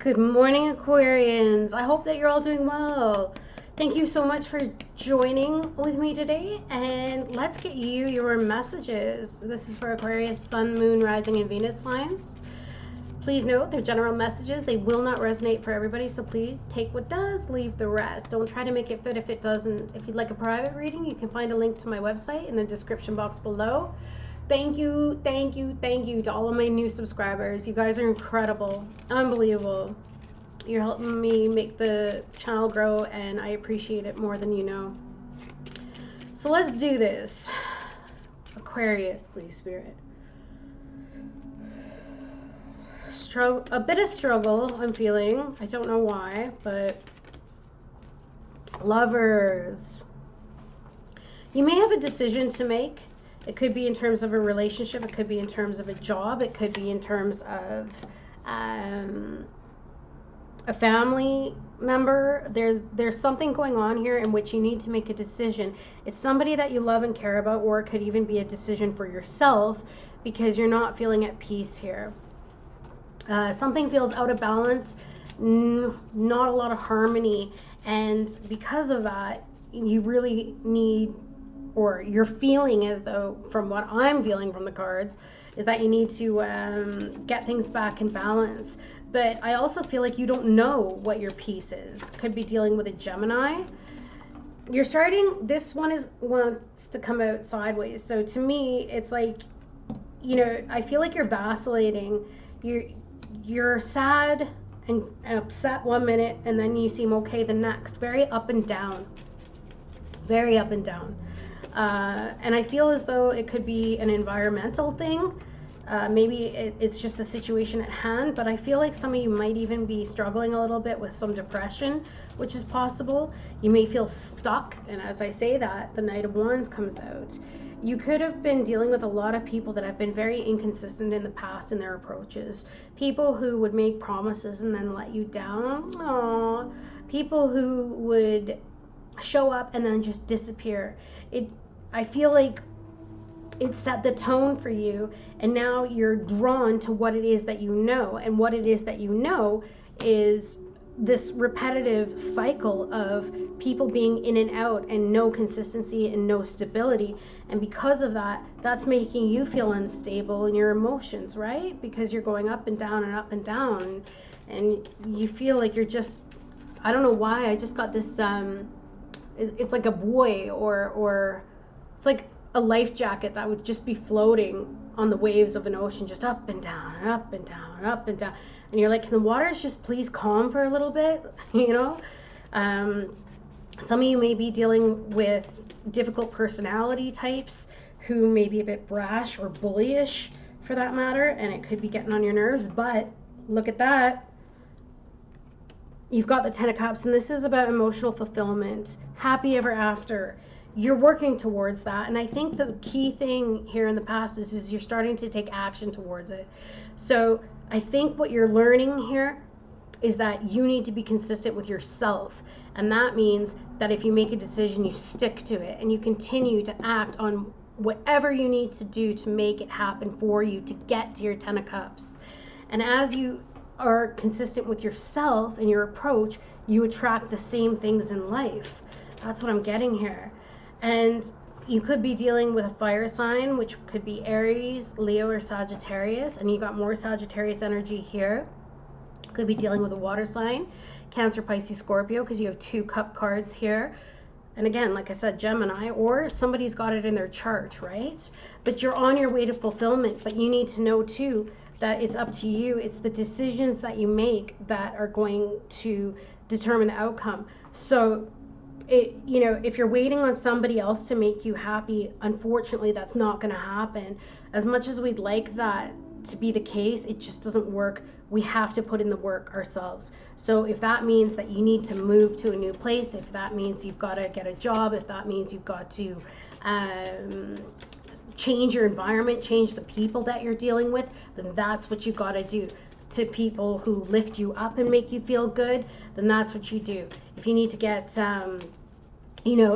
Good morning, Aquarians. I hope that you're all doing well. Thank you so much for joining with me today, and let's get you your messages. This is for Aquarius, Sun, Moon, Rising, and Venus signs. Please note they're general messages. They will not resonate for everybody, so please take what does, leave the rest. Don't try to make it fit if it doesn't. If you'd like a private reading, you can find a link to my website in the description box below. Thank you to all of my new subscribers. You guys are incredible, unbelievable. You're helping me make the channel grow, and I appreciate it more than you know. So let's do this. Aquarius, please, Spirit. A bit of struggle I'm feeling. I don't know why, but lovers. You may have a decision to make. It could be in terms of a relationship. It could be in terms of a job. It could be in terms of a family member. There's something going on here in which you need to make a decision. It's somebody that you love and care about, or it could even be a decision for yourself because you're not feeling at peace here. Something feels out of balance, not a lot of harmony, and because of that, you really need, or you're feeling as though, from what I'm feeling from the cards, is that you need to get things back in balance. But I also feel like you don't know what your peace is. Could be dealing with a Gemini. You're starting, this one wants to come out sideways. So to me, it's like, you know, I feel like you're vacillating. You're sad and upset one minute, and then you seem okay the next. Very up and down. Very up and down. And I feel as though it could be an environmental thing. Maybe it's just the situation at hand, but I feel like some of you might even be struggling a little bit with some depression, which is possible. You may feel stuck, and as I say that, the Knight of Wands comes out. You could have been dealing with a lot of people that have been very inconsistent in the past in their approaches. People who would make promises and then let you down. Aww. People who would show up and then just disappear. I feel like it set the tone for you, and now you're drawn to what it is that you know, and what it is that you know is this repetitive cycle of people being in and out and no consistency and no stability. And because of that, that's making you feel unstable in your emotions, right? Because you're going up and down and up and down, and you feel like you're just, I don't know why, I just got this it's like a buoy, or it's like a life jacket that would just be floating on the waves of an ocean, just up and down and up and down and up and down. And you're like, can the waters just please calm for a little bit? You know? Some of you may be dealing with difficult personality types who may be a bit brash or bullyish for that matter, and it could be getting on your nerves. But look at that. You've got the Ten of Cups, and this is about emotional fulfillment, happy ever after. You're working towards that, and I think the key thing here in the past is you're starting to take action towards it. So I think what you're learning here is that you need to be consistent with yourself, and that means that if you make a decision, you stick to it, and you continue to act on whatever you need to do to make it happen for you to get to your Ten of Cups. And as you are consistent with yourself and your approach, you attract the same things in life. That's what I'm getting here. And you could be dealing with a fire sign, which could be Aries, Leo, or Sagittarius, and you got more Sagittarius energy here. Could be dealing with a water sign, Cancer, Pisces, Scorpio, because you have 2 cup cards here. And again, like I said, Gemini, or somebody's got it in their chart, right? But you're on your way to fulfillment, but you need to know too that it's up to you. It's the decisions that you make that are going to determine the outcome. So you know, if you're waiting on somebody else to make you happy, unfortunately, that's not going to happen. As much as we'd like that to be the case, it just doesn't work. We have to put in the work ourselves. So if that means that you need to move to a new place, if that means you've got to get a job, if that means you've got to change your environment, change the people that you're dealing with, then that's what you got to do. To people who lift you up and make you feel good, then that's what you do. If you need to get you know,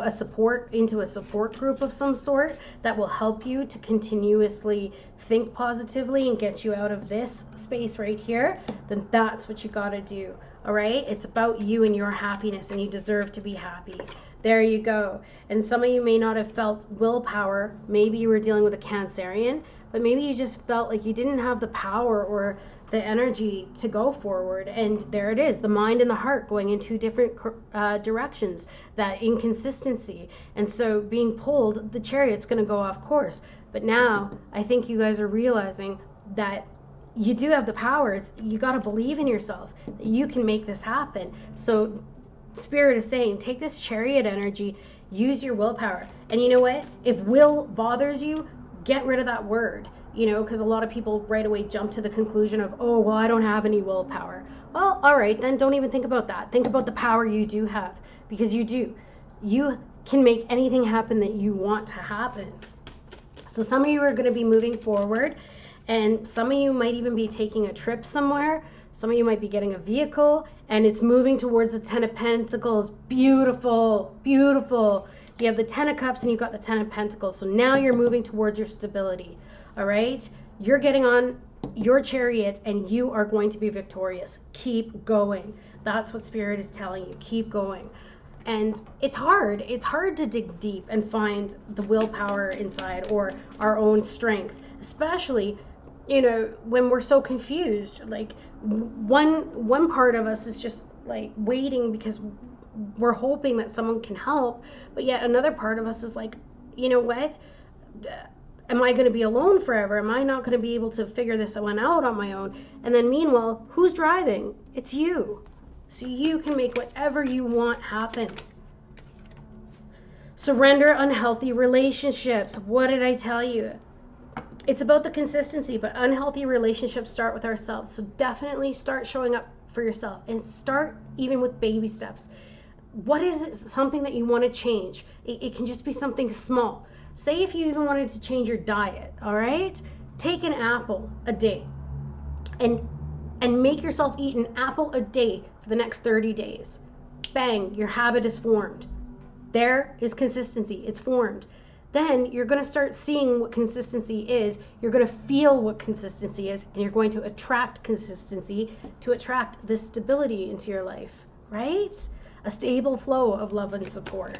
into a support group of some sort that will help you to continuously think positively and get you out of this space right here, then that's what you got to do. All right, it's about you and your happiness, and you deserve to be happy. There you go. And some of you may not have felt willpower. Maybe you were dealing with a Cancerian, but maybe you just felt like you didn't have the power or the energy to go forward. And there it is, the mind and the heart going in two different directions, that inconsistency. And so being pulled, the chariot's going to go off course. But now I think you guys are realizing that you do have the powers. You got to believe in yourself that you can make this happen. So Spirit is saying, take this chariot energy, use your willpower. And you know what? If will bothers you, get rid of that word. You know, because a lot of people right away jump to the conclusion of, oh, well, I don't have any willpower. Well, all right, then don't even think about that. Think about the power you do have, because you do. You can make anything happen that you want to happen. So some of you are going to be moving forward, and some of you might even be taking a trip somewhere. Some of you might be getting a vehicle, and it's moving towards the Ten of Pentacles. Beautiful, beautiful. You have the Ten of Cups and you've got the Ten of Pentacles. So now you're moving towards your stability. All right, you're getting on your chariot and you are going to be victorious. Keep going. That's what Spirit is telling you. Keep going. And it's hard to dig deep and find the willpower inside, or our own strength, especially, you know, when we're so confused. Like one part of us is just like waiting because we're hoping that someone can help, but yet another part of us is like, you know what, am I going to be alone forever? Am I not going to be able to figure this one out on my own? And then meanwhile, who's driving? It's you. So you can make whatever you want happen. Surrender unhealthy relationships. What did I tell you? It's about the consistency, but unhealthy relationships start with ourselves. So definitely start showing up for yourself, and start even with baby steps. What is it, something that you want to change? It can just be something small. Say if you even wanted to change your diet, all right? Take an apple a day and make yourself eat an apple a day for the next 30 days. Bang, your habit is formed. There is consistency. It's formed. Then you're going to start seeing what consistency is. You're going to feel what consistency is, and you're going to attract consistency to attract this stability into your life, right? A stable flow of love and support.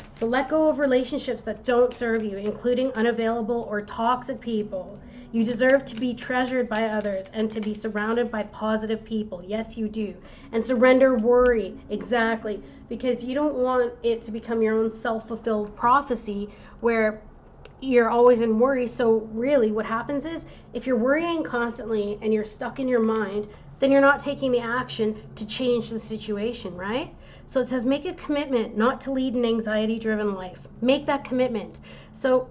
So let go of relationships that don't serve you, including unavailable or toxic people. You deserve to be treasured by others and to be surrounded by positive people. Yes, you do. And surrender worry. Exactly. Because you don't want it to become your own self-fulfilled prophecy where you're always in worry. So really what happens is, if you're worrying constantly and you're stuck in your mind, then you're not taking the action to change the situation, right? So it says, make a commitment not to lead an anxiety-driven life. Make that commitment. So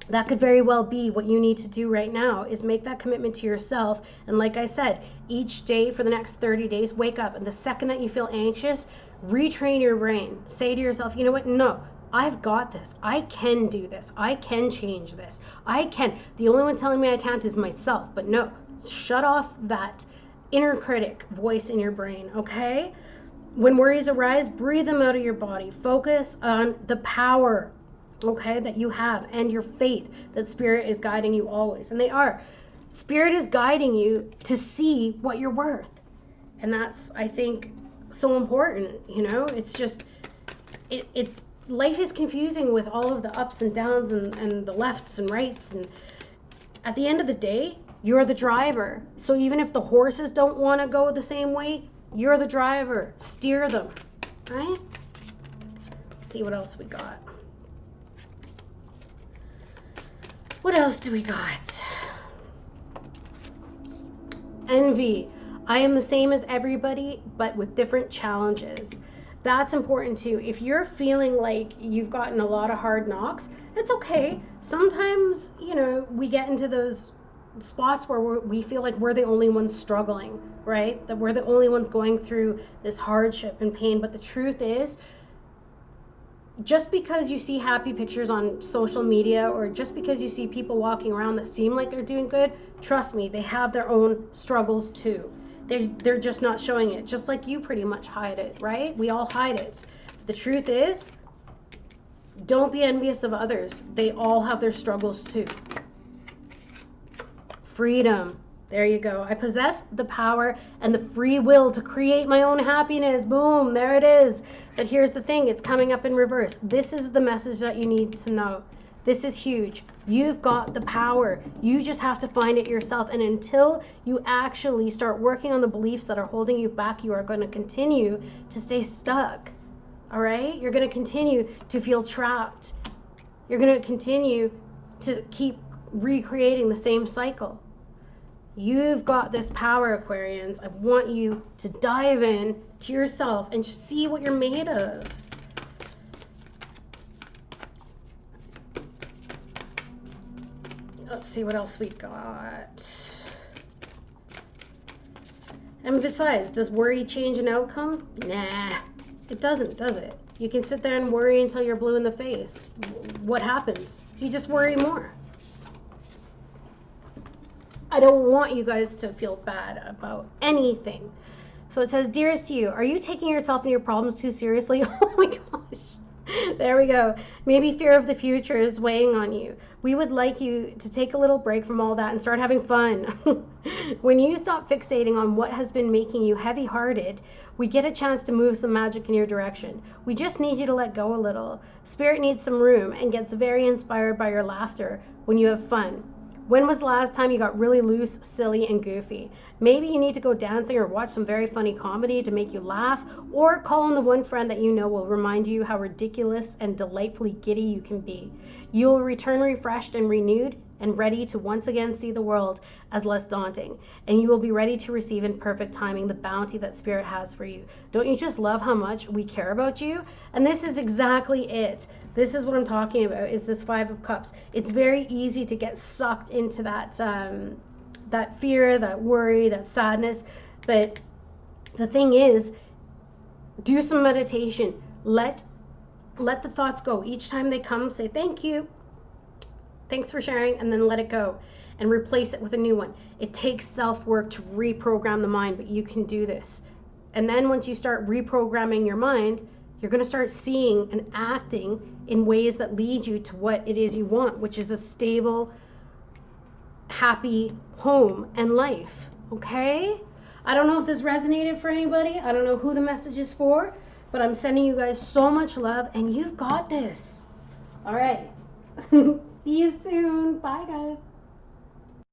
that could very well be what you need to do right now, is make that commitment to yourself. And like I said, each day for the next 30 days, wake up. And the second that you feel anxious, retrain your brain. Say to yourself, you know what? No, I've got this. I can do this. I can change this. I can. The only one telling me I can't is myself. But no, shut off that inner critic voice in your brain, okay? When worries arise, breathe them out of your body. Focus on the power, okay, that you have, and your faith that Spirit is guiding you always. And they are. Spirit is guiding you to see what you're worth. And that's, I think, so important. You know, it's just, it's life is confusing with all of the ups and downs and the lefts and rights. And at the end of the day, you're the driver. So even if the horses don't want to go the same way, you're the driver. Steer them, right? Let's see what else we got. What else do we got? Envy. I am the same as everybody, but with different challenges. That's important too. If you're feeling like you've gotten a lot of hard knocks, it's okay. Sometimes, you know, we get into those spots where we feel like we're the only ones struggling, right? That we're the only ones going through this hardship and pain. But the truth is, just because you see happy pictures on social media, or just because you see people walking around that seem like they're doing good, trust me, they have their own struggles too. They're just not showing it, just like you pretty much hide it, right? We all hide it. The truth is, don't be envious of others. They all have their struggles too. Freedom. There you go. I possess the power and the free will to create my own happiness. Boom, there it is. But here's the thing, it's coming up in reverse. This is the message that you need to know. This is huge. You've got the power. You just have to find it yourself. And until you actually start working on the beliefs that are holding you back, you are going to continue to stay stuck. All right? You're going to continue to feel trapped. You're going to continue to keep recreating the same cycle. You've got this power, Aquarians. I want you to dive in to yourself and see what you're made of. Let's see what else we got. And besides, does worry change an outcome? Nah, it doesn't, does it? You can sit there and worry until you're blue in the face. What happens? You just worry more. I don't want you guys to feel bad about anything. So it says, dearest you, are you taking yourself and your problems too seriously? Oh my gosh. There we go. Maybe fear of the future is weighing on you. We would like you to take a little break from all that and start having fun. When you stop fixating on what has been making you heavy-hearted, we get a chance to move some magic in your direction. We just need you to let go a little. Spirit needs some room and gets very inspired by your laughter when you have fun. When was the last time you got really loose, silly, and goofy? Maybe you need to go dancing or watch some very funny comedy to make you laugh, or call on the one friend that you know will remind you how ridiculous and delightfully giddy you can be. You will return refreshed and renewed and ready to once again see the world as less daunting, and you will be ready to receive in perfect timing the bounty that Spirit has for you. Don't you just love how much we care about you? And this is exactly it. This is what I'm talking about, is this Five of Cups. It's very easy to get sucked into that that fear, that worry, that sadness. But the thing is, do some meditation. Let the thoughts go. Each time they come, say thank you. Thanks for sharing, and then let it go and replace it with a new one. It takes self-work to reprogram the mind, but you can do this. And then once you start reprogramming your mind, you're going to start seeing and acting in ways that lead you to what it is you want, which is a stable, happy home and life. Okay? I don't know if this resonated for anybody. I don't know who the message is for, but I'm sending you guys so much love, and you've got this. All right. See you soon. Bye, guys.